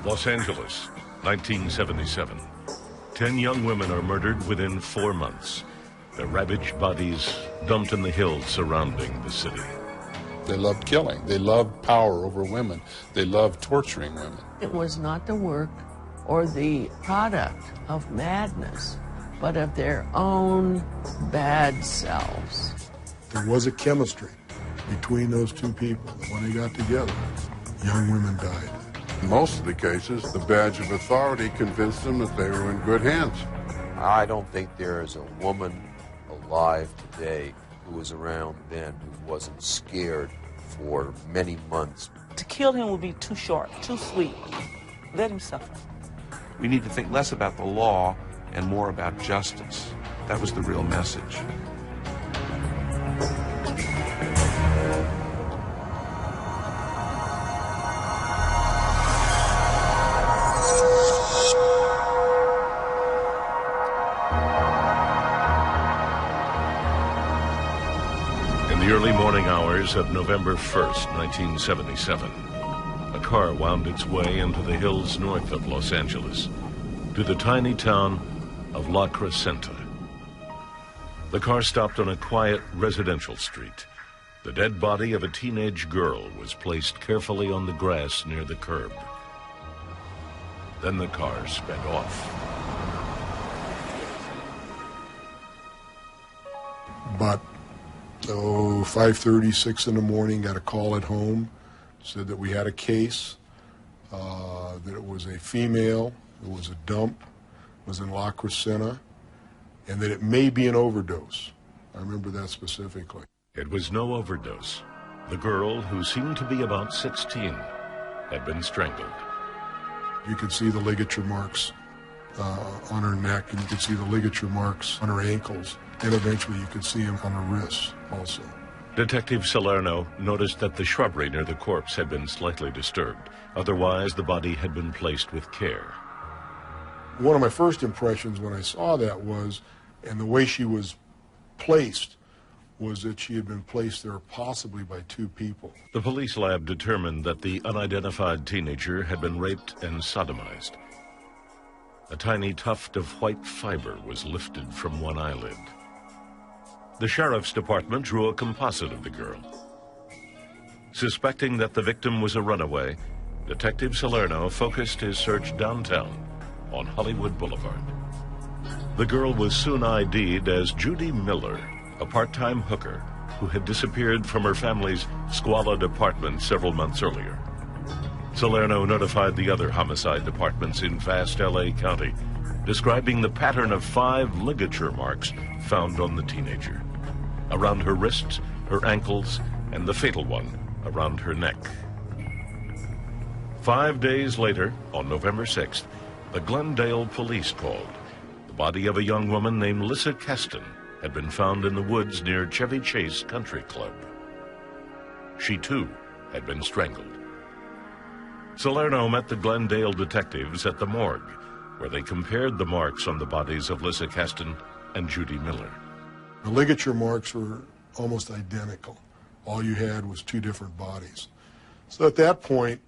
Los Angeles, 1977. 10 young women are murdered within 4 months. Their ravaged bodies dumped in the hills surrounding the city. They loved killing. They loved power over women. They loved torturing women. It was not the work or the product of madness, but of their own bad selves. There was a chemistry between those two people. When they got together, young women died. In most of the cases, the badge of authority convinced them that they were in good hands. I don't think there is a woman alive today who was around then who wasn't scared for many months. To kill him would be too short, too sweet. Let him suffer. We need to think less about the law and more about justice. That was the real message. In the early morning hours of November 1st, 1977, a car wound its way into the hills north of Los Angeles to the tiny town of La Crescenta. The car stopped on a quiet residential street. The dead body of a teenage girl was placed carefully on the grass near the curb. Then the car sped off. But 5:30, 6 in the morning, got a call at home, said that we had a case, that it was a female, it was a dump, was in La Crescenta, and that it may be an overdose. I remember that specifically. It was no overdose. The girl, who seemed to be about 16, had been strangled. You could see the ligature marks on her neck, and you could see the ligature marks on her ankles, and eventually you could see them on her wrists also. Detective Salerno noticed that the shrubbery near the corpse had been slightly disturbed. Otherwise, the body had been placed with care. One of my first impressions when I saw that was, and the way she was placed, was that she had been placed there possibly by two people. The police lab determined that the unidentified teenager had been raped and sodomized. A tiny tuft of white fiber was lifted from one eyelid. The sheriff's department drew a composite of the girl. Suspecting that the victim was a runaway, Detective Salerno focused his search downtown on Hollywood Boulevard. The girl was soon ID'd as Judy Miller, a part-time hooker who had disappeared from her family's squalid apartment several months earlier. Salerno notified the other homicide departments in vast L.A. County, describing the pattern of 5 ligature marks found on the teenager, around her wrists, her ankles, and the fatal one around her neck. 5 days later, on November 6th, the Glendale police called. The body of a young woman named Lissa Keston had been found in the woods near Chevy Chase Country Club. She, too, had been strangled. Salerno met the Glendale detectives at the morgue, where they compared the marks on the bodies of Lissa Keston and Judy Miller. The ligature marks were almost identical. All you had was 2 different bodies. So at that point,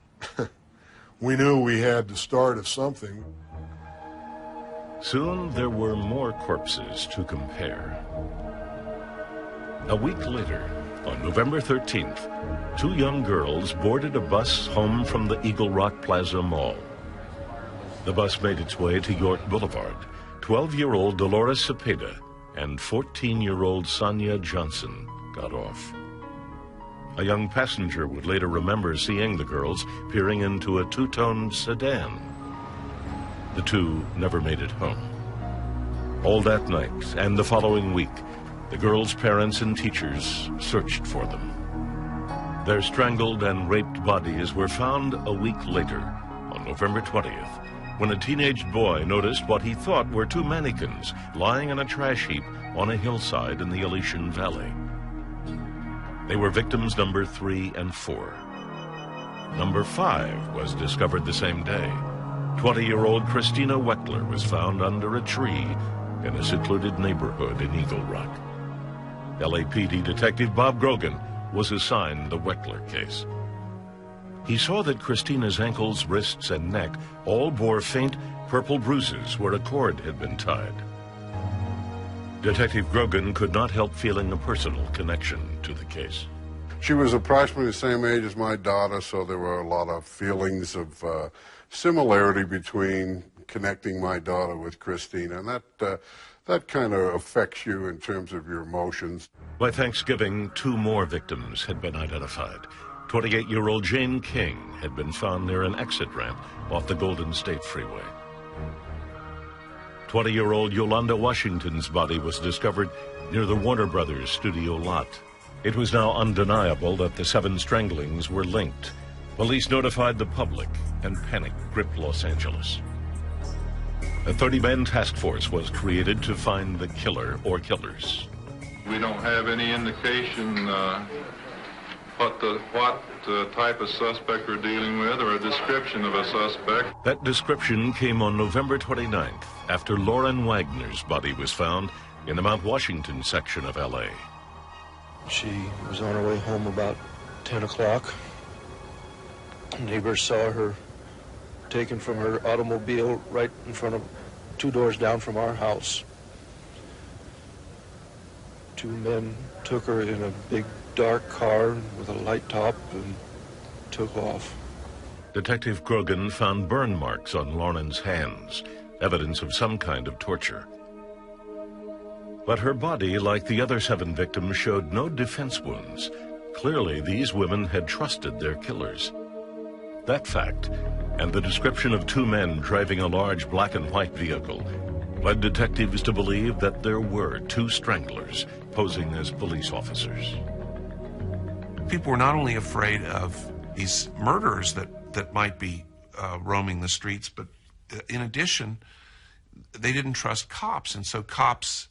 we knew we had to start of something. Soon there were more corpses to compare. A week later, on November 13th, 2 young girls boarded a bus home from the Eagle Rock Plaza Mall. The bus made its way to York Boulevard. 12-year-old Dolores Cepeda and 14-year-old Sonia Johnson got off. A young passenger would later remember seeing the girls peering into a 2-tone sedan. The 2 never made it home. All that night and the following week, the girls' parents and teachers searched for them. Their strangled and raped bodies were found a week later, on November 20th, when a teenage boy noticed what he thought were 2 mannequins lying in a trash heap on a hillside in the Elysian Valley. They were victims number 3 and 4. Number 5 was discovered the same day. 20-year-old Christina Weckler was found under a tree in a secluded neighborhood in Eagle Rock. LAPD Detective Bob Grogan was assigned the Weckler case. he saw that Christina's ankles, wrists, and neck all bore faint purple bruises where a cord had been tied. Detective Grogan could not help feeling a personal connection to the case. She was approximately the same age as my daughter, so there were a lot of feelings of similarity between connecting my daughter with Christina, and that kind of affects you in terms of your emotions. By Thanksgiving, 2 more victims had been identified. 28-year-old Jane King had been found near an exit ramp off the Golden State Freeway. 20-year-old Yolanda Washington's body was discovered near the Warner Brothers studio lot. It was now undeniable that the 7 stranglings were linked. Police notified the public, and panic gripped Los Angeles. A 30-man task force was created to find the killer or killers. We don't have any indication what type of suspect we're dealing with, or a description of a suspect. That description came on November 29th, after Lauren Wagner's body was found in the Mount Washington section of L.A. She was on her way home about 10 o'clock. Neighbors saw her taken from her automobile right in front of 2 doors down from our house. 2 men took her in a big dark car with a light top and took off. Detective Grogan found burn marks on Lauren's hands, evidence of some kind of torture. But her body, like the other 7 victims, showed no defense wounds. Clearly, these women had trusted their killers. That fact, and the description of 2 men driving a large black and white vehicle, led detectives to believe that there were 2 stranglers posing as police officers. People were not only afraid of these murderers that might be roaming the streets, but in addition, they didn't trust cops, and so cops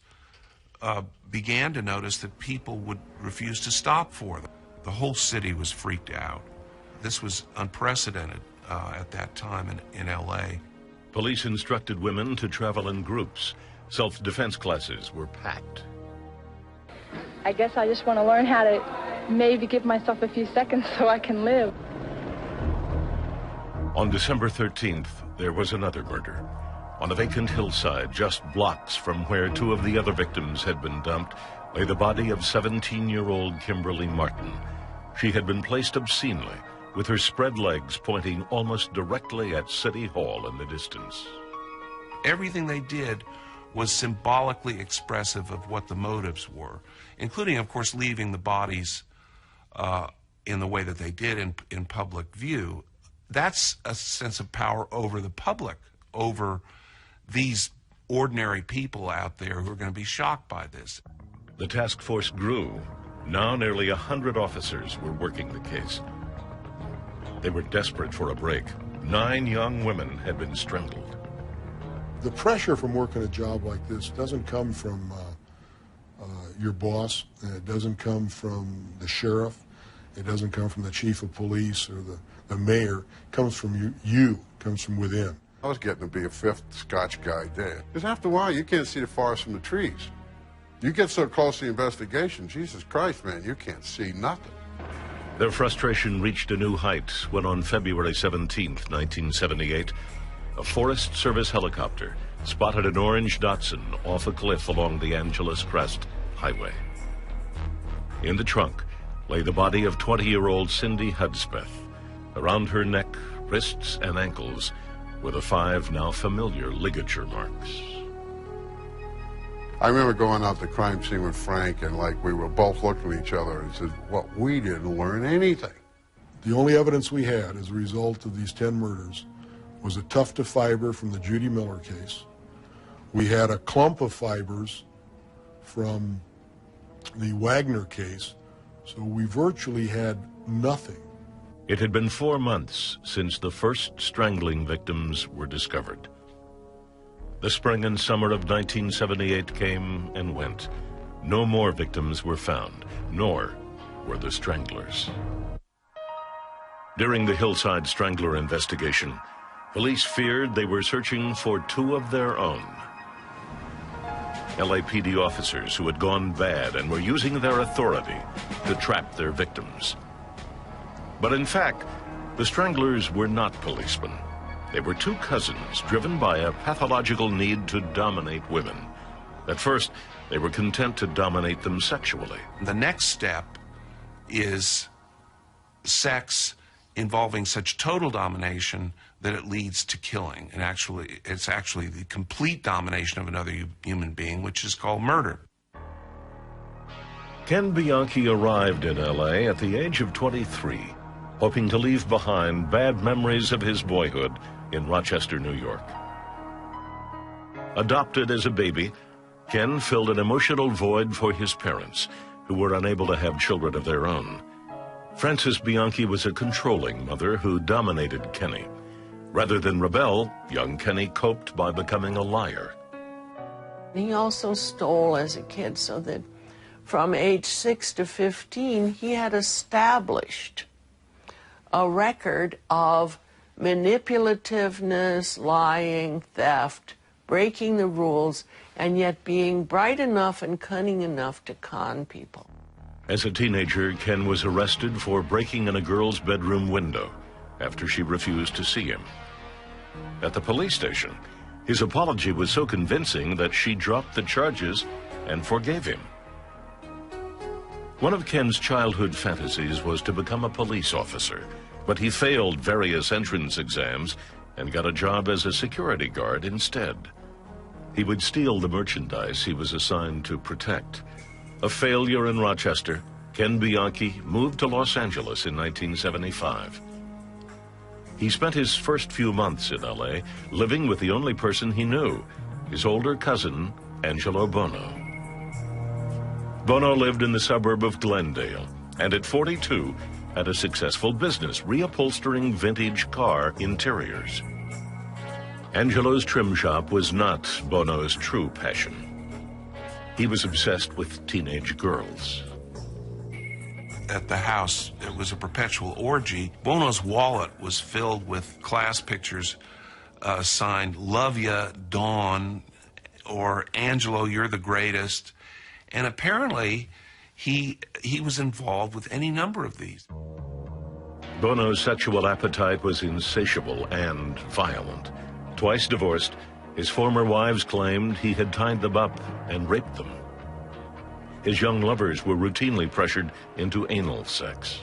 began to notice that people would refuse to stop for them. The whole city was freaked out. This was unprecedented at that time in L.A. Police instructed women to travel in groups. Self-defense classes were packed. I guess I just want to learn how to maybe give myself a few seconds so I can live. On December 13th, there was another murder. On a vacant hillside, just blocks from where 2 of the other victims had been dumped, lay the body of 17-year-old Kimberly Martin. She had been placed obscenely, with her spread legs pointing almost directly at City Hall in the distance. Everything they did was symbolically expressive of what the motives were, including, of course, leaving the bodies in the way that they did in public view. That's a sense of power over the public, over these ordinary people out there who are going to be shocked by this. The task force grew. Now nearly 100 officers were working the case. They were desperate for a break. 9 young women had been strangled. The pressure from working a job like this doesn't come from your boss, and it doesn't come from the sheriff, it doesn't come from the chief of police or the mayor. It comes from you, comes from within. I was getting to be a 5th Scotch guy dead. Because after a while, you can't see the forest from the trees. You get so close to the investigation, Jesus Christ, man, you can't see nothing. Their frustration reached a new height when on February 17th, 1978, a Forest Service helicopter spotted an orange Datsun off a cliff along the Angeles Crest Highway. In the trunk lay the body of 20-year-old Cindy Hudspeth. Around her neck, wrists, and ankles were the 5 now familiar ligature marks. I remember going out to the crime scene with Frank, and like we were both looking at each other and said, well, we didn't learn anything. The only evidence we had as a result of these 10 murders was a tuft of fiber from the Judy Miller case. We had a clump of fibers from the Wagner case, so we virtually had nothing. It had been 4 months since the first strangling victims were discovered. The spring and summer of 1978 came and went. No more victims were found, nor were the stranglers. During the Hillside Strangler investigation, police feared they were searching for 2 of their own. LAPD officers who had gone bad and were using their authority to trap their victims. But in fact, The Stranglers were not policemen. They were two cousins driven by a pathological need to dominate women. At first, they were content to dominate them sexually. The next step is sex involving such total domination that it leads to killing. And it's actually the complete domination of another human being, which is called murder. Ken Bianchi arrived in L.A. at the age of 23, hoping to leave behind bad memories of his boyhood in Rochester, New York. Adopted as a baby, Ken filled an emotional void for his parents, who were unable to have children of their own. Frances Bianchi was a controlling mother who dominated Kenny. Rather than rebel, young Kenny coped by becoming a liar. He also stole as a kid, so that from age 6 to 15, he had established a record of manipulativeness, lying, theft, breaking the rules, and yet being bright enough and cunning enough to con people. As a teenager, Ken was arrested for breaking in a girl's bedroom window after she refused to see him. At the police station, his apology was so convincing that she dropped the charges and forgave him. One of Ken's childhood fantasies was to become a police officer, but he failed various entrance exams and got a job as a security guard instead. He would steal the merchandise he was assigned to protect. A failure in Rochester, Ken Bianchi moved to Los Angeles in 1975. He spent his first few months in L.A. living with the only person he knew, his older cousin, Angelo Bono. Bono lived in the suburb of Glendale, and at 42, had a successful business reupholstering vintage car interiors. Angelo's trim shop was not Bono's true passion. He was obsessed with teenage girls. At the house, it was a perpetual orgy. Bono's wallet was filled with class pictures signed "Love Ya, Dawn," or "Angelo, you're the greatest." And apparently, he was involved with any number of these. Bono's sexual appetite was insatiable and violent. Twice divorced, his former wives claimed he had tied them up and raped them. His young lovers were routinely pressured into anal sex.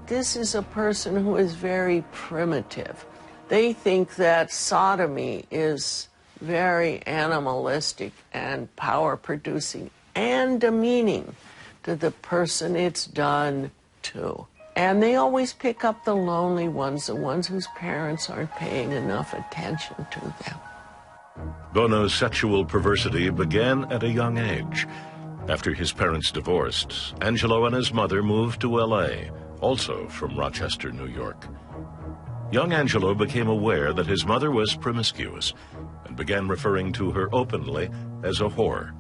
This is a person who is very primitive. They think that sodomy is very animalistic and power-producing and demeaning to the person it's done to. And they always pick up the lonely ones, the ones whose parents aren't paying enough attention to them. Bono's sexual perversity began at a young age. After his parents divorced, Angelo and his mother moved to L.A., also from Rochester, New York. Young Angelo became aware that his mother was promiscuous and began referring to her openly as a whore.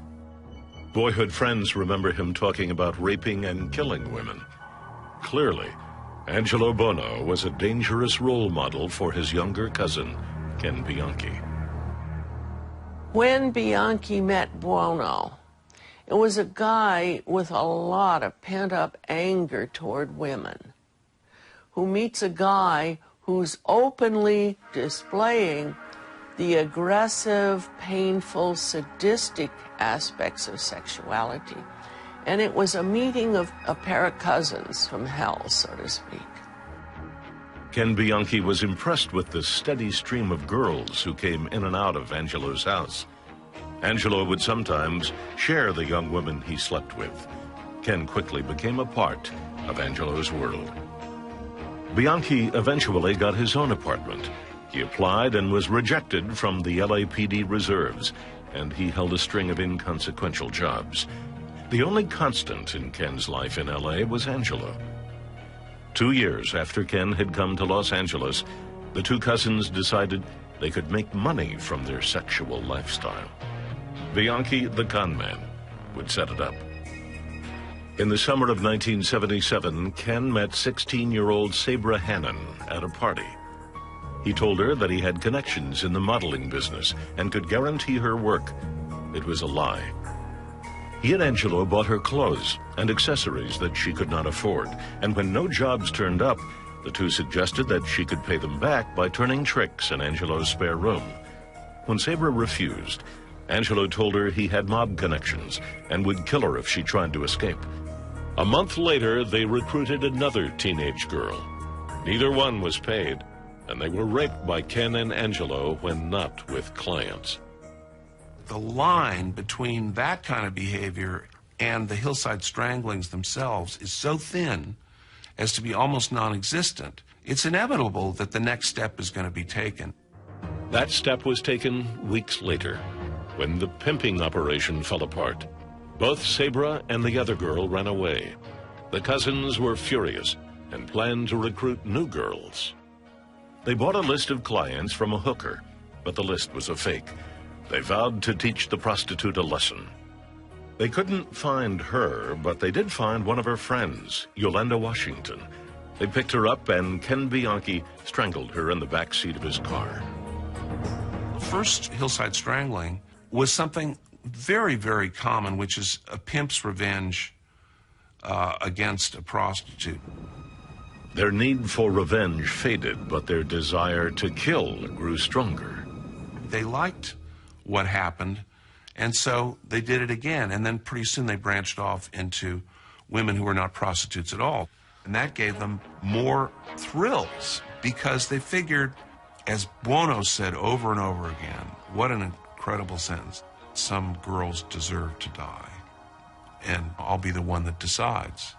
Boyhood friends remember him talking about raping and killing women. Clearly, Angelo Bono was a dangerous role model for his younger cousin, Ken Bianchi. When Bianchi met Bono, it was a guy with a lot of pent-up anger toward women, who meets a guy who's openly displaying the aggressive, painful, sadistic aspects of sexuality. And it was a meeting of a pair of cousins from hell, so to speak. Ken Bianchi was impressed with the steady stream of girls who came in and out of Angelo's house. Angelo would sometimes share the young women he slept with. Ken quickly became a part of Angelo's world. Bianchi eventually got his own apartment. He applied and was rejected from the LAPD reserves, and he held a string of inconsequential jobs. The only constant in Ken's life in LA was Angelo. 2 years after Ken had come to Los Angeles, the two cousins decided they could make money from their sexual lifestyle. Bianchi, the con man, would set it up. In the summer of 1977, Ken met 16-year-old Sabra Hannon at a party. He told her that he had connections in the modeling business and could guarantee her work. It was a lie. He and Angelo bought her clothes and accessories that she could not afford, and when no jobs turned up, The two suggested that she could pay them back by turning tricks in Angelo's spare room. When Sabra refused, Angelo told her he had mob connections and would kill her if she tried to escape. A month later, they recruited another teenage girl. Neither one was paid, and they were raped by Ken and Angelo when not with clients. The line between that kind of behavior and the Hillside Stranglings themselves is so thin as to be almost non-existent. It's inevitable that the next step is going to be taken. That step was taken weeks later, when the pimping operation fell apart. Both Sabra and the other girl ran away. The cousins were furious and planned to recruit new girls. They bought a list of clients from a hooker, but the list was a fake. They vowed to teach the prostitute a lesson. They couldn't find her, but they did find one of her friends, Yolanda Washington. They picked her up, and Ken Bianchi strangled her in the back seat of his car. The first Hillside Strangling was something very, very common, which is a pimp's revenge against a prostitute. Their need for revenge faded, but their desire to kill grew stronger. They liked what happened, and so they did it again, and then pretty soon they branched off into women who were not prostitutes at all. And that gave them more thrills, because they figured, as Buono said over and over again, what an incredible sentence, some girls deserve to die, and I'll be the one that decides.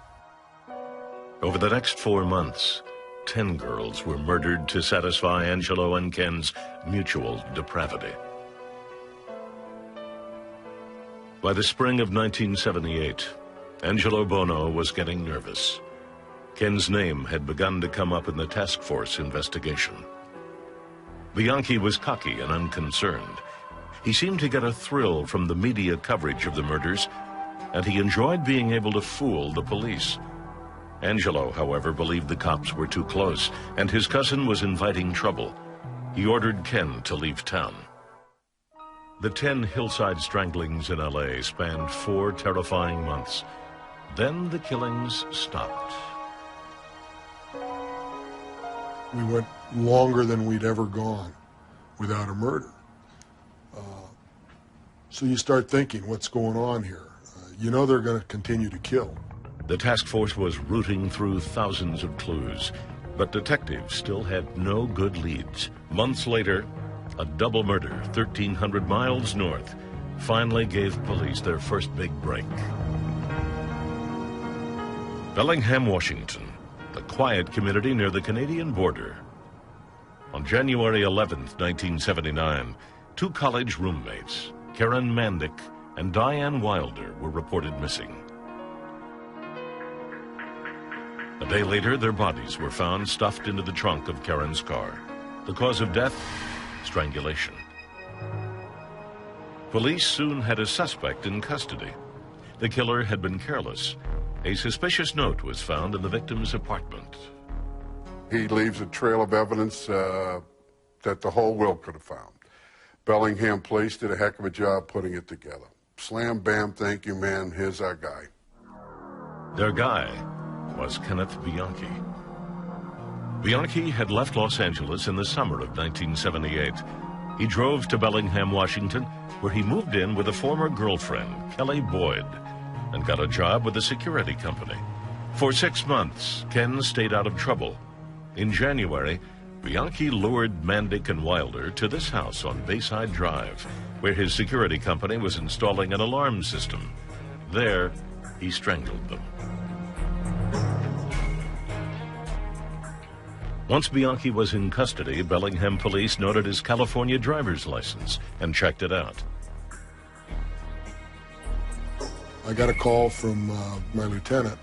Over the next 4 months, 10 girls were murdered to satisfy Angelo and Ken's mutual depravity. By the spring of 1978, Angelo Buono was getting nervous. Ken's name had begun to come up in the task force investigation. Bianchi was cocky and unconcerned. He seemed to get a thrill from the media coverage of the murders, and he enjoyed being able to fool the police. Angelo, however, believed the cops were too close, and his cousin was inviting trouble. He ordered Ken to leave town. The 10 Hillside Stranglings in L.A. spanned 4 terrifying months. Then the killings stopped. We went longer than we'd ever gone without a murder. So you start thinking, what's going on here? You know they're going to continue to kill. The task force was rooting through thousands of clues, but detectives still had no good leads. Months later, a double murder 1,300 miles north finally gave police their first big break. Bellingham, Washington, a quiet community near the Canadian border. On January 11th, 1979, 2 college roommates, Karen Mandick and Diane Wilder, were reported missing. A day later, their bodies were found stuffed into the trunk of Karen's car. The cause of death? Strangulation. Police soon had a suspect in custody. The killer had been careless. A suspicious note was found in the victim's apartment. He leaves a trail of evidence that the whole world could have found. Bellingham Police did a heck of a job putting it together. Slam, bam, thank you, man, here's our guy. Their guy was Kenneth Bianchi. Bianchi had left Los Angeles in the summer of 1978. He drove to Bellingham, Washington, where he moved in with a former girlfriend, Kelly Boyd, and got a job with a security company. For 6 months, Ken stayed out of trouble. In January, Bianchi lured Mandick and Wilder to this house on Bayside Drive, where his security company was installing an alarm system. There, he strangled them. Once Bianchi was in custody, Bellingham police noted his California driver's license and checked it out. I got a call from my lieutenant,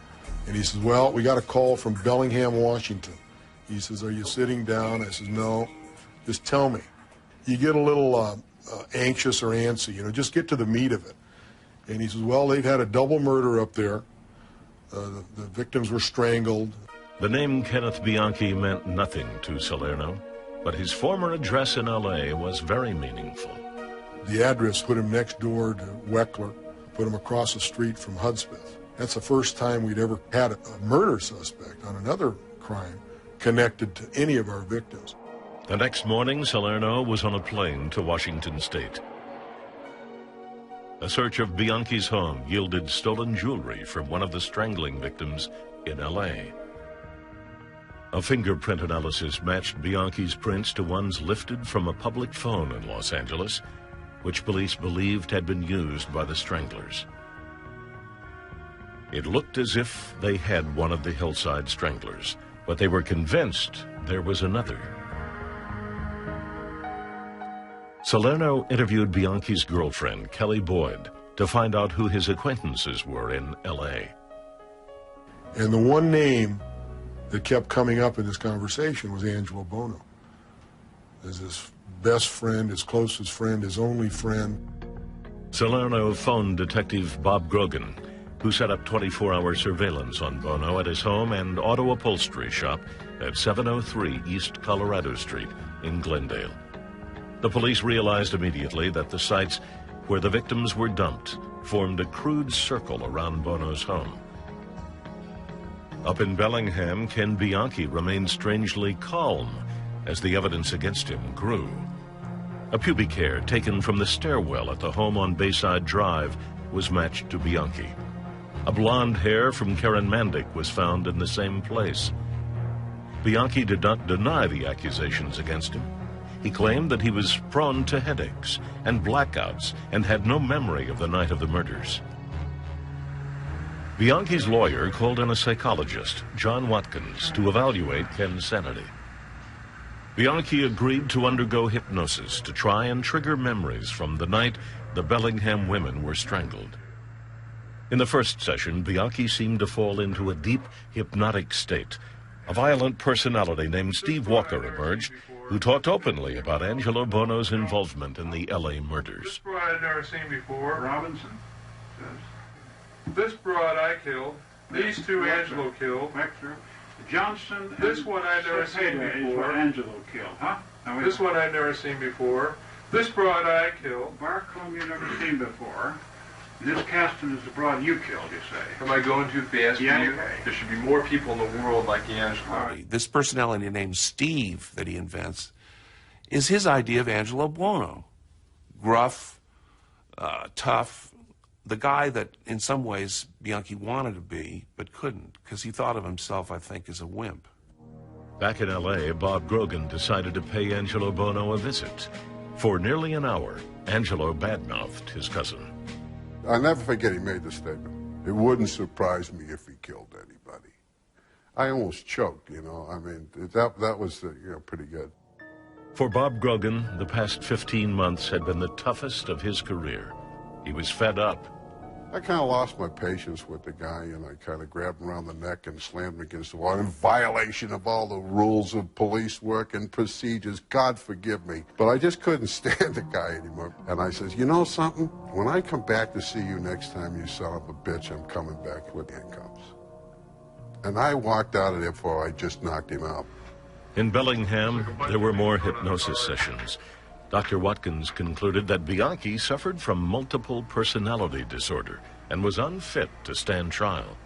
and he says, well, we got a call from Bellingham, Washington. He says, are you sitting down? I says, no, just tell me. You get a little anxious or antsy, you know, just get to the meat of it. And he says, well, they've had a double murder up there. The victims were strangled. The name Kenneth Bianchi meant nothing to Salerno, but his former address in L.A. was very meaningful. The address put him next door to Weckler, put him across the street from Hudspeth. That's the first time we'd ever had a murder suspect on another crime connected to any of our victims. The next morning, Salerno was on a plane to Washington State. A search of Bianchi's home yielded stolen jewelry from one of the strangling victims in L.A. A fingerprint analysis matched Bianchi's prints to ones lifted from a public phone in Los Angeles, which police believed had been used by the Stranglers. It looked as if they had one of the Hillside Stranglers, but they were convinced there was another. Salerno interviewed Bianchi's girlfriend, Kelly Boyd, to find out who his acquaintances were in L.A. And the one name that kept coming up in this conversation was Angelo Bono. As his best friend, his closest friend, his only friend. Salerno phoned Detective Bob Grogan, who set up 24-hour surveillance on Bono at his home and auto upholstery shop at 703 East Colorado Street in Glendale. The police realized immediately that the sites where the victims were dumped formed a crude circle around Bono's home. Up in Bellingham, Ken Bianchi remained strangely calm as the evidence against him grew. A pubic hair taken from the stairwell at the home on Bayside Drive was matched to Bianchi. A blonde hair from Karen Mandick was found in the same place. Bianchi did not deny the accusations against him. He claimed that he was prone to headaches and blackouts and had no memory of the night of the murders. Bianchi's lawyer called in a psychologist, John Watkins, to evaluate Ken's sanity. Bianchi agreed to undergo hypnosis to try and trigger memories from the night the Bellingham women were strangled. In the first session, Bianchi seemed to fall into a deep hypnotic state. A violent personality named Steve Walker emerged, who talked openly about Angelo Bono's involvement in the L.A. murders. This broad I'd never seen before. Robinson says. This broad I killed. These two Angelo killed. Wexler. Johnson. This one I'd never seen before. Angelo killed, huh? This one I'd never seen before. This broad I killed. Barcombe you never seen before. This Caston is the broad you killed, you say. Am I going too fast for you? Okay. There should be more people in the world like Angelo. This personality named Steve that he invents is his idea of Angelo Bono. Gruff, tough, the guy that in some ways Bianchi wanted to be but couldn't because he thought of himself, I think, as a wimp. Back in L.A., Bob Grogan decided to pay Angelo Bono a visit. For nearly an hour, Angelo badmouthed his cousin. I'll never forget he made the statement. It wouldn't surprise me if he killed anybody. I almost choked, you know. I mean, that was, pretty good. For Bob Grogan, the past 15 months had been the toughest of his career. He was fed up. I kind of lost my patience with the guy, and I kind of grabbed him around the neck and slammed him against the wall in violation of all the rules of police work and procedures. God forgive me. But I just couldn't stand the guy anymore. And I says, you know something? When I come back to see you next time, you son of a bitch, I'm coming back with handcuffs. And I walked out of there before I just knocked him out. In Bellingham, there were more hypnosis sessions. Dr. Watkins concluded that Bianchi suffered from multiple personality disorder and was unfit to stand trial.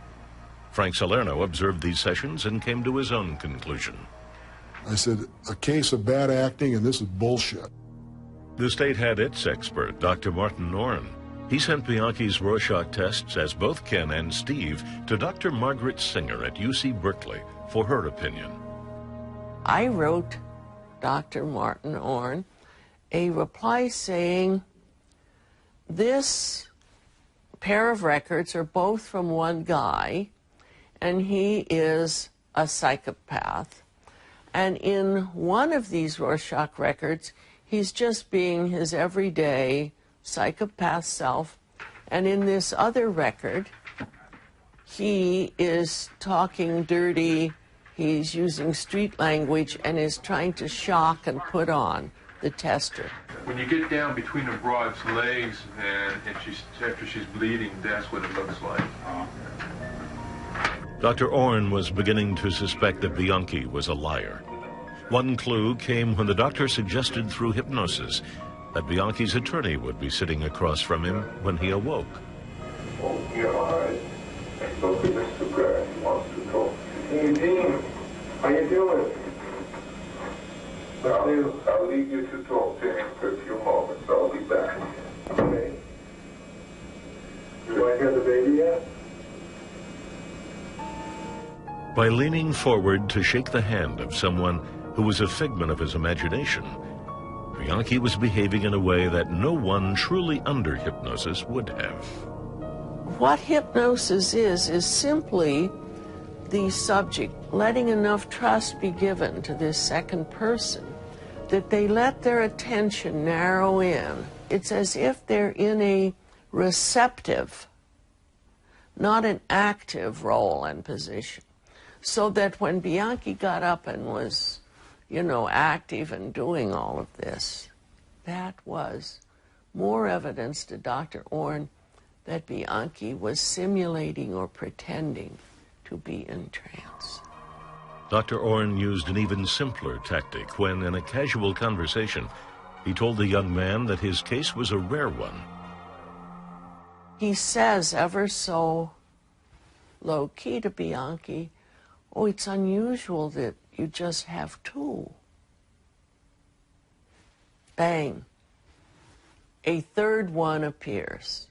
Frank Salerno observed these sessions and came to his own conclusion. I said, a case of bad acting, and this is bullshit. The state had its expert, Dr. Martin Orrin. He sent Bianchi's Rorschach tests, as both Ken and Steve, to Dr. Margaret Singer at UC Berkeley for her opinion. I wrote Dr. Martin Orrin a reply saying, this pair of records are both from one guy, and he is a psychopath. And in one of these Rorschach records, he's just being his everyday psychopath self. And in this other record, he is talking dirty, he's using street language, and is trying to shock and put on the tester. When you get down between the broad's legs and after she's bleeding, that's what it looks like. Dr. Orrin was beginning to suspect that Bianchi was a liar. One clue came when the doctor suggested through hypnosis that Bianchi's attorney would be sitting across from him when he awoke. Open your eyes and look at Mr. Grant. He wants to talk to you. How you doing? I'll leave you to talk to him for a few moments. I'll be back. Okay. Do I hear the baby yet? By leaning forward to shake the hand of someone who was a figment of his imagination, Bianchi was behaving in a way that no one truly under hypnosis would have. What hypnosis is simply the subject letting enough trust be given to this second person that they let their attention narrow in. It's as if they're in a receptive, not an active role and position. So that when Bianchi got up and was, active and doing all of this, that was more evidence to Dr. Orn that Bianchi was simulating or pretending to be in trance. Dr. Orn used an even simpler tactic when, in a casual conversation, he told the young man that his case was a rare one. He says ever so low-key to Bianchi, "Oh, it's unusual that you just have two." Bang. A third one appears.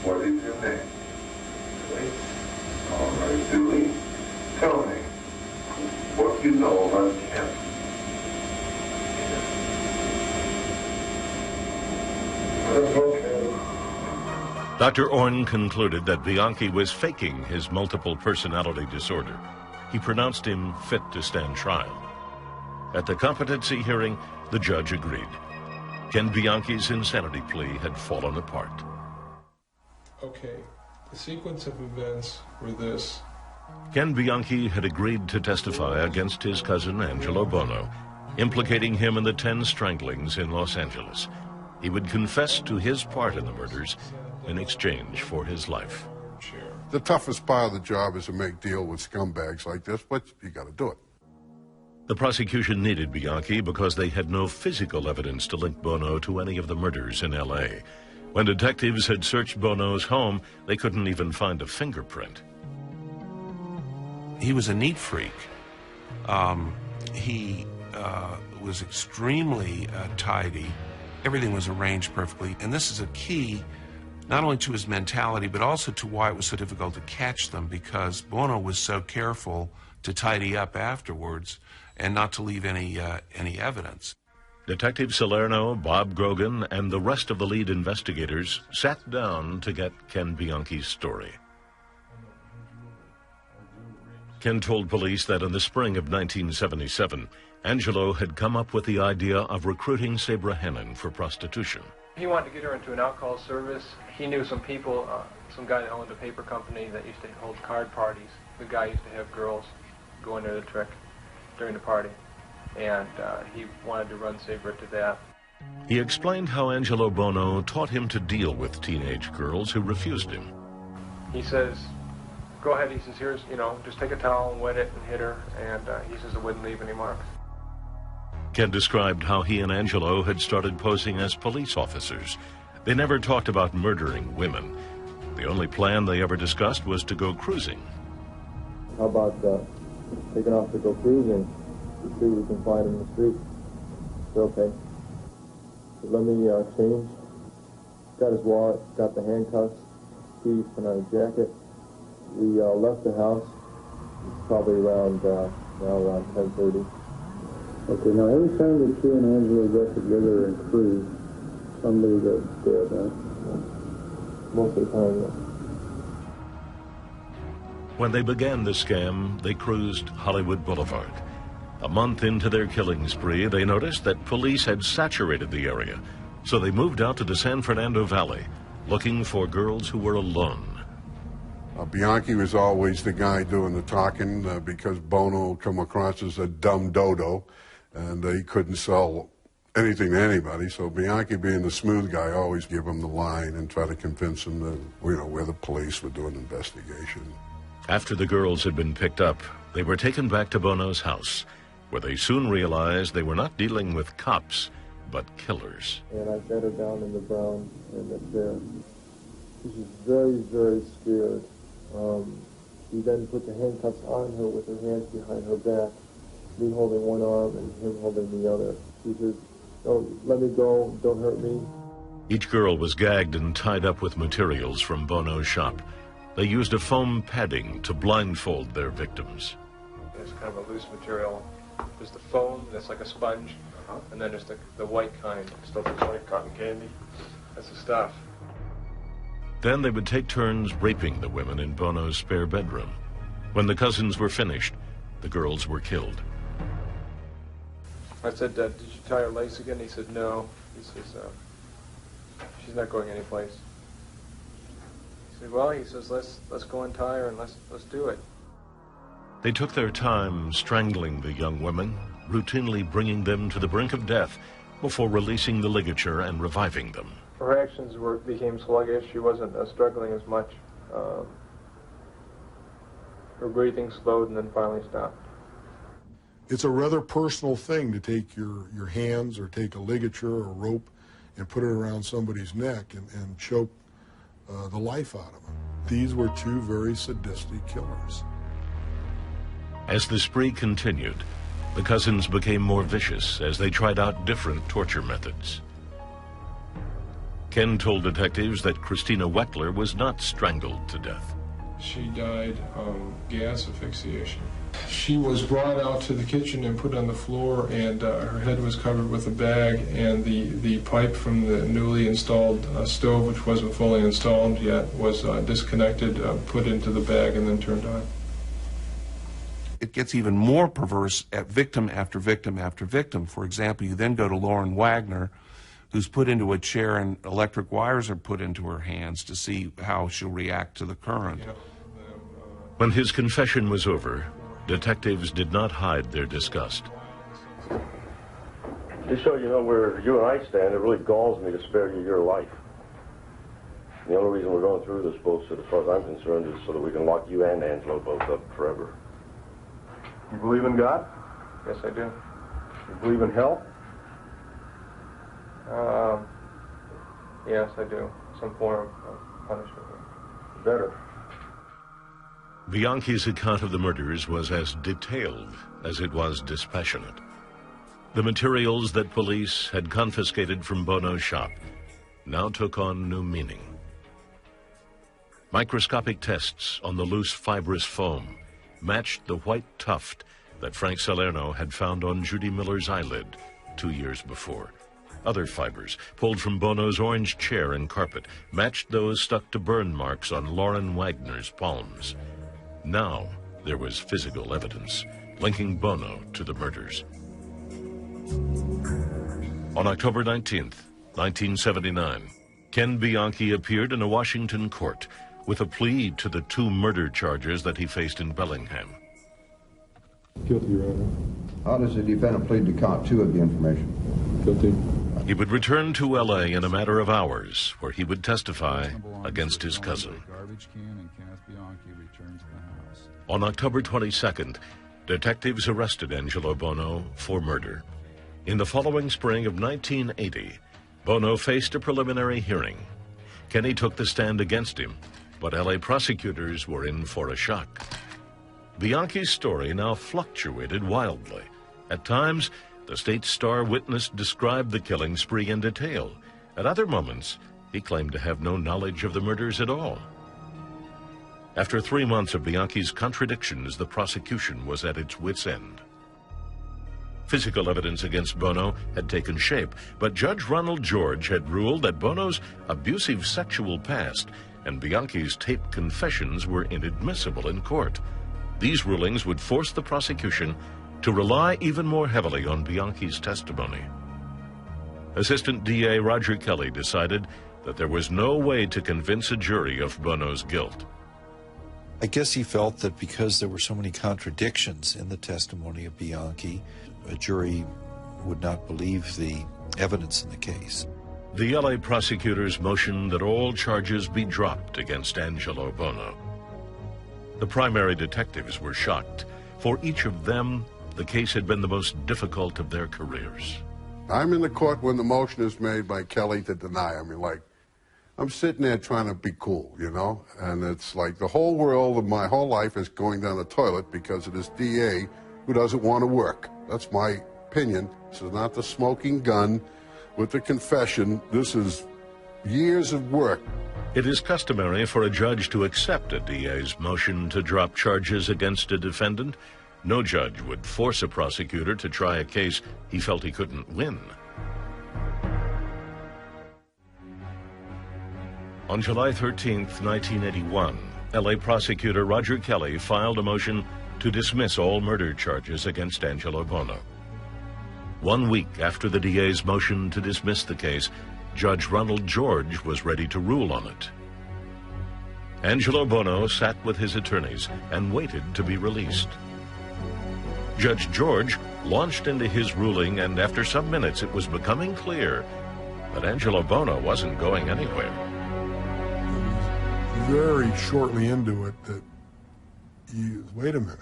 What is your name? Julie. All right, Julie. Tell me what you know about Ken. Dr. Orn concluded that Bianchi was faking his multiple personality disorder. He pronounced him fit to stand trial. At the competency hearing, the judge agreed. Ken Bianchi's insanity plea had fallen apart. Okay, the sequence of events were this. Ken Bianchi had agreed to testify against his cousin Angelo Bono, implicating him in the 10 stranglings in Los Angeles. He would confess to his part in the murders in exchange for his life. The toughest part of the job is to make deal with scumbags like this, but you got to do it. The prosecution needed Bianchi because they had no physical evidence to link Bono to any of the murders in L.A. When detectives had searched Bono's home, they couldn't even find a fingerprint. He was a neat freak. He was extremely tidy. Everything was arranged perfectly. And this is a key not only to his mentality, but also to why it was so difficult to catch them, because Bono was so careful to tidy up afterwards and not to leave any evidence. Detective Salerno, Bob Grogan, and the rest of the lead investigators sat down to get Ken Bianchi's story. Ken told police that in the spring of 1977, Angelo had come up with the idea of recruiting Sabra Hennon for prostitution. He wanted to get her into an alcohol service. He knew some people, some guy that owned a paper company that used to hold card parties. The guy used to have girls go in there to trick during the party, and he wanted to run Sabra to that. He explained how Angelo Bono taught him to deal with teenage girls who refused him. He says, go ahead, he says, here's, just take a towel and wet it and hit her, and he says it wouldn't leave any marks. Ken described how he and Angelo had started posing as police officers. They never talked about murdering women. The only plan they ever discussed was to go cruising. How about taking off to go cruising to see what we can find in the street? Okay. So let me change. Got his wallet, got the handcuffs, keys, and a jacket. We left the house. It's probably around 10:30. Okay, now every time that you and Angela got together and cruised, somebody got dead, huh? Most of the time, yeah. When they began the scam, they cruised Hollywood Boulevard. A month into their killing spree, they noticed that police had saturated the area, so they moved out to the San Fernando Valley, looking for girls who were alone. Bianchi was always the guy doing the talking because Bono come across as a dumb dodo, and he couldn't sell anything to anybody. So Bianchi, being the smooth guy, always give him the line and try to convince him that, we're the police, we're doing an investigation. After the girls had been picked up, they were taken back to Bono's house, where they soon realized they were not dealing with cops, but killers. And I set her down in the brown in the chair. She was very, very scared. She then put the handcuffs on her with her hands behind her back, me holding one arm and him holding the other. She says, "Oh, let me go, don't hurt me." Each girl was gagged and tied up with materials from Bono's shop. They used a foam padding to blindfold their victims. It's kind of a loose material. There's the foam that's like a sponge, and then there's the white kind. Stuff that's like cotton candy. That's the stuff. Then they would take turns raping the women in Bono's spare bedroom. When the cousins were finished, the girls were killed. I said, "Did you tie her lace again?" He said, "No." He says, "She's not going anyplace." He said, "Well," he says, let's go untie her and let's do it." They took their time strangling the young women, routinely bringing them to the brink of death before releasing the ligature and reviving them. Her actions became sluggish. She wasn't struggling as much. Her breathing slowed and then finally stopped. It's a rather personal thing to take your hands or take a ligature or a rope and put it around somebody's neck and choke the life out of them. These were two very sadistic killers. As the spree continued, the cousins became more vicious as they tried out different torture methods. Ken told detectives that Christina Weckler was not strangled to death. She died of gas asphyxiation. She was brought out to the kitchen and put on the floor, and her head was covered with a bag, and the pipe from the newly installed stove, which wasn't fully installed yet, was disconnected, put into the bag, and then turned on. It gets even more perverse at victim after victim after victim. For example, you then go to Lauren Wagner, who's put into a chair and electric wires are put into her hands to see how she'll react to the current. When his confession was over, detectives did not hide their disgust. Just so you know where you and I stand, it really galls me to spare you your life. The only reason we're going through this bullshit, as far as I'm concerned, is so that we can lock you and Angelo both up forever. You believe in God? Yes, I do. You believe in hell? Yes, I do. Some form of punishment. Better. Bianchi's account of the murders was as detailed as it was dispassionate. The materials that police had confiscated from Bono's shop now took on new meaning. Microscopic tests on the loose fibrous foam matched the white tuft that Frank Salerno had found on Judy Miller's eyelid 2 years before. Other fibers, pulled from Bono's orange chair and carpet, matched those stuck to burn marks on Lauren Wagner's palms. Now there was physical evidence linking Bono to the murders. On October 19th, 1979, Ken Bianchi appeared in a Washington court with a plea to the 2 murder charges that he faced in Bellingham. Guilty, Your Honor. How does the defendant plead to count 2 of the information? Guilty. He would return to L.A. in a matter of hours, where he would testify against his cousin. On October 22nd, detectives arrested Angelo Bono for murder. In the following spring of 1980, Bono faced a preliminary hearing. Kenny took the stand against him, but L.A. prosecutors were in for a shock. Bianchi's story now fluctuated wildly. At times, the state's star witness described the killing spree in detail. At other moments, he claimed to have no knowledge of the murders at all. After 3 months of Bianchi's contradictions, the prosecution was at its wit's end. Physical evidence against Bono had taken shape, but Judge Ronald George had ruled that Bono's abusive sexual past and Bianchi's taped confessions were inadmissible in court. These rulings would force the prosecution to rely even more heavily on Bianchi's testimony. Assistant DA Roger Kelly decided that there was no way to convince a jury of Bono's guilt. I guess he felt that because there were so many contradictions in the testimony of Bianchi, a jury would not believe the evidence in the case. The LA prosecutors motioned that all charges be dropped against Angelo Bono. The primary detectives were shocked. For each of them, the case had been the most difficult of their careers. I'm in the court when the motion is made by Kelly to deny. I mean, like, I'm sitting there trying to be cool, you know, and it's like the whole world of my whole life is going down the toilet because of this DA who doesn't want to work. That's my opinion. This is not the smoking gun with the confession. This is years of work. It is customary for a judge to accept a DA's motion to drop charges against a defendant. No judge would force a prosecutor to try a case he felt he couldn't win. On July 13, 1981, LA prosecutor Roger Kelly filed a motion to dismiss all murder charges against Angelo Bono. 1 week after the DA's motion to dismiss the case, Judge Ronald George was ready to rule on it. Angelo Bono sat with his attorneys and waited to be released. Judge George launched into his ruling, and after some minutes it was becoming clear that Angelo Bono wasn't going anywhere. Very shortly into it that wait a minute,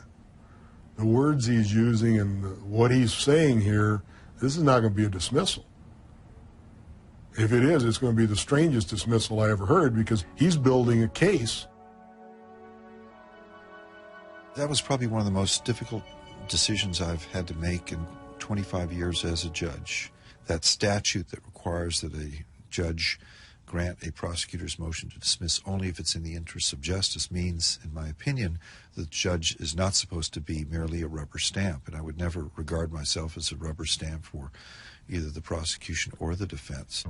the words he's using and what he's saying here, this is not going to be a dismissal. If it is, it's going to be the strangest dismissal I ever heard, because he's building a case. That was probably one of the most difficult decisions I've had to make in 25 years as a judge. That statute that requires that a judge grant a prosecutor's motion to dismiss only if it's in the interests of justice means, in my opinion, the judge is not supposed to be merely a rubber stamp, and I would never regard myself as a rubber stamp for either the prosecution or the defense.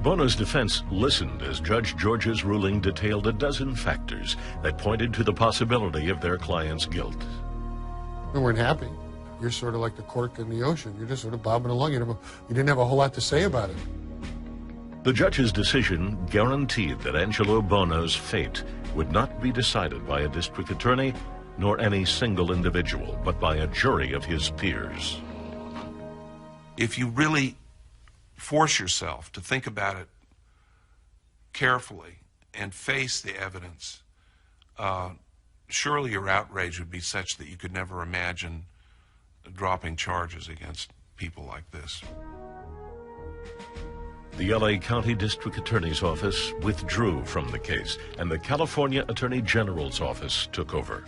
Bono's defense listened as Judge George's ruling detailed a dozen factors that pointed to the possibility of their client's guilt. We weren't happy. You're sort of like the cork in the ocean. You're just sort of bobbing along. You didn't have a whole lot to say about it. The judge's decision guaranteed that Angelo Bono's fate would not be decided by a district attorney nor any single individual, but by a jury of his peers. If you really force yourself to think about it carefully and face the evidence, surely your outrage would be such that you could never imagine dropping charges against people like this. The LA County District Attorney's Office withdrew from the case, and the California Attorney General's Office took over.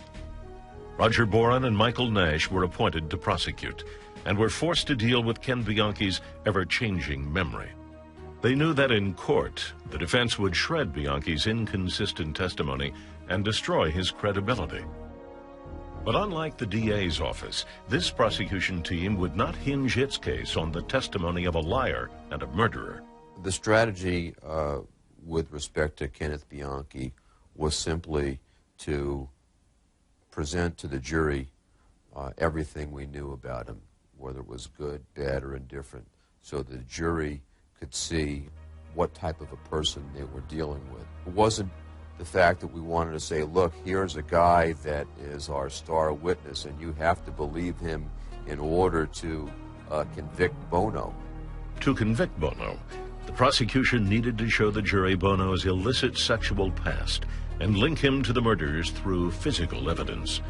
Roger Boren and Michael Nash were appointed to prosecute, and were forced to deal with Ken Bianchi's ever-changing memory. They knew that in court, the defense would shred Bianchi's inconsistent testimony and destroy his credibility. But unlike the DA's office, this prosecution team would not hinge its case on the testimony of a liar and a murderer. The strategy with respect to Kenneth Bianchi was simply to present to the jury everything we knew about him, whether it was good, bad, or indifferent, so the jury could see what type of a person they were dealing with. It wasn't the fact that we wanted to say, look, here's a guy that is our star witness, and you have to believe him in order to convict Bono. To convict Bono, the prosecution needed to show the jury Bono's illicit sexual past and link him to the murders through physical evidence.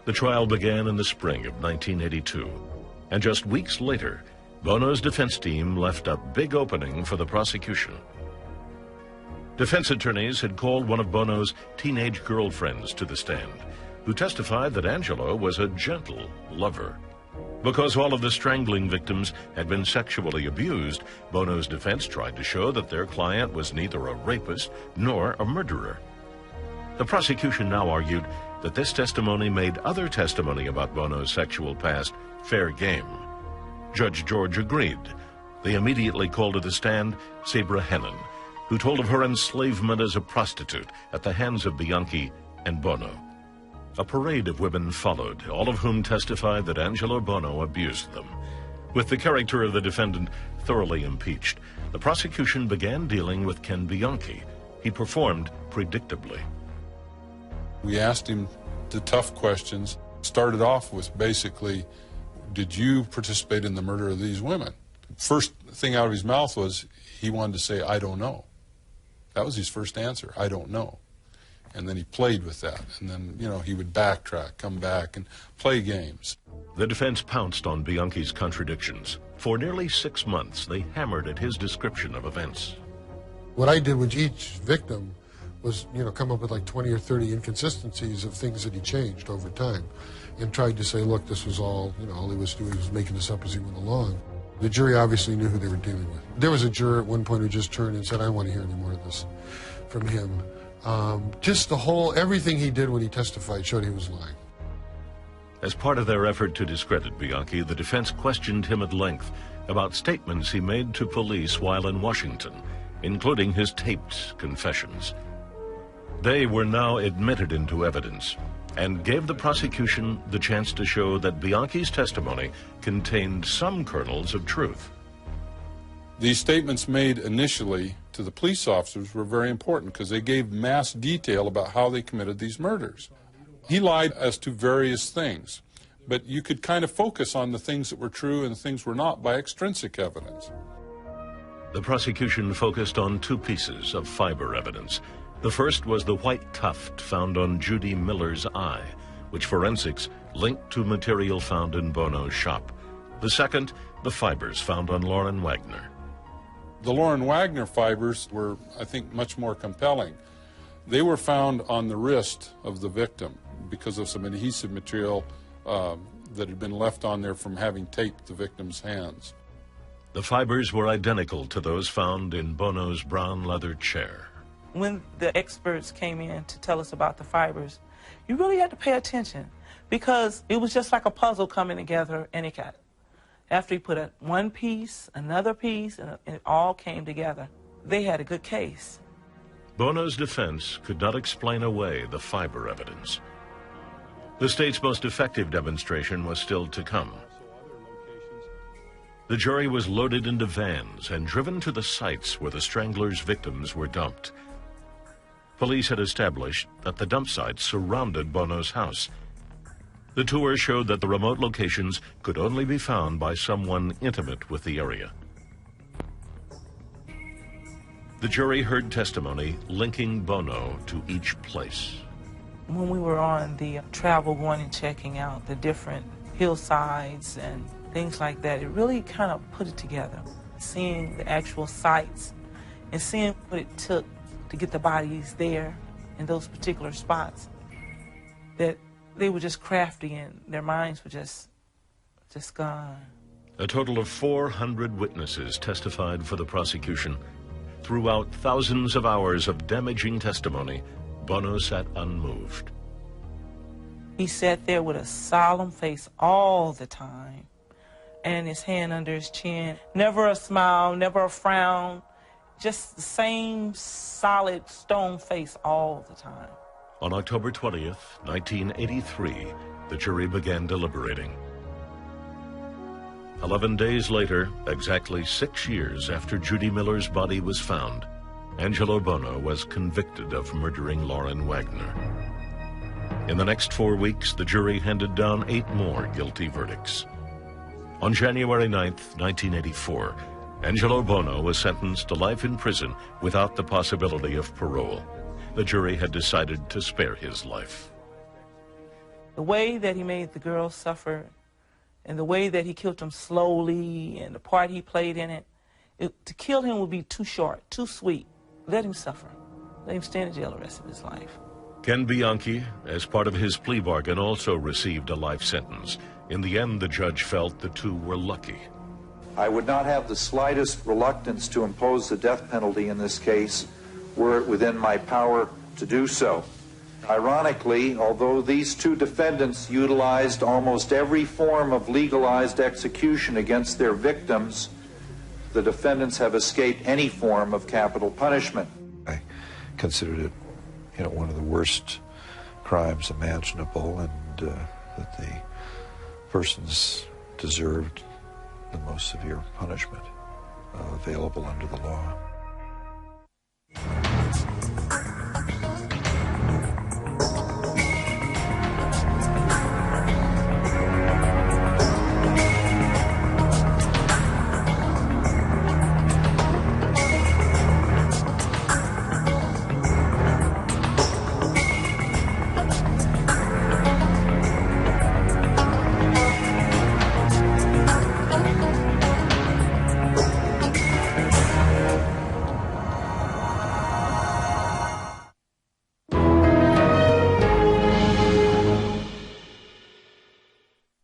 The trial began in the spring of 1982, and just weeks later, Bono's defense team left a big opening for the prosecution. Defense attorneys had called one of Bono's teenage girlfriends to the stand, who testified that Angelo was a gentle lover. Because all of the strangling victims had been sexually abused, Bono's defense tried to show that their client was neither a rapist nor a murderer. The prosecution now argued that this testimony made other testimony about Bono's sexual past fair game. Judge George agreed. They immediately called to the stand Sabra Hennon, who told of her enslavement as a prostitute at the hands of Bianchi and Bono. A parade of women followed, all of whom testified that Angelo Bono abused them. With the character of the defendant thoroughly impeached, the prosecution began dealing with Ken Bianchi. He performed predictably. We asked him the tough questions. Started off with basically, did you participate in the murder of these women? First thing out of his mouth was he wanted to say, I don't know. That was his first answer, I don't know. And then he played with that. And then, you know, he would backtrack, come back, and play games. The defense pounced on Bianchi's contradictions. For nearly 6 months, they hammered at his description of events. What I did with each victim was, you know, come up with like 20 or 30 inconsistencies of things that he changed over time, and tried to say, look, this was all, you know, all he was doing was making this up as he went along. The jury obviously knew who they were dealing with. There was a juror at one point who just turned and said, I don't want to hear any more of this from him. Just the whole, everything he did when he testified showed he was lying. As part of their effort to discredit Bianchi, the defense questioned him at length about statements he made to police while in Washington, including his taped confessions. They were now admitted into evidence and gave the prosecution the chance to show that Bianchi's testimony contained some kernels of truth. These statements made initially to the police officers were very important because they gave mass detail about how they committed these murders. He lied as to various things, but you could kind of focus on the things that were true and the things were not by extrinsic evidence. The prosecution focused on 2 pieces of fiber evidence. The first was the white tuft found on Judy Miller's eye, which forensics linked to material found in Bono's shop. The second, the fibers found on Lauren Wagner. The Lauren Wagner fibers were, I think, much more compelling. They were found on the wrist of the victim because of some adhesive material that had been left on there from having taped the victim's hands. The fibers were identical to those found in Bono's brown leather chair. When the experts came in to tell us about the fibers, you really had to pay attention because it was just like a puzzle coming together, and it got, after he put one piece, another piece, and it all came together. They had a good case. Bono's defense could not explain away the fiber evidence. The state's most effective demonstration was still to come. The jury was loaded into vans and driven to the sites where the Stranglers' victims were dumped. Police had established that the dump sites surrounded Bono's house. The tour showed that the remote locations could only be found by someone intimate with the area. The jury heard testimony linking Bono to each place. When we were on the travel going and checking out the different hillsides and things like that, it really kind of put it together. Seeing the actual sites and seeing what it took to get the bodies there in those particular spots, that they were just crafty and their minds were just gone. A total of 400 witnesses testified for the prosecution. Throughout thousands of hours of damaging testimony, Bono sat unmoved. He sat there with a solemn face all the time, and his hand under his chin. Never a smile, never a frown, just the same solid stone face all the time. On October 20th, 1983, the jury began deliberating. 11 days later, exactly 6 years after Judy Miller's body was found, Angelo Bono was convicted of murdering Lauren Wagner. In the next 4 weeks, the jury handed down 8 more guilty verdicts. On January 9th, 1984, Angelo Bono was sentenced to life in prison without the possibility of parole. The jury had decided to spare his life. The way that he made the girls suffer and the way that he killed them slowly and the part he played in it, to kill him would be too short, too sweet. Let him suffer. Let him stay in jail the rest of his life. Ken Bianchi, as part of his plea bargain, also received a life sentence. In the end, the judge felt the two were lucky. I would not have the slightest reluctance to impose the death penalty in this case were it within my power to do so. Ironically, although these 2 defendants utilized almost every form of legalized execution against their victims, the defendants have escaped any form of capital punishment. I considered it, one of the worst crimes imaginable, and that the persons deserved the most severe punishment available under the law.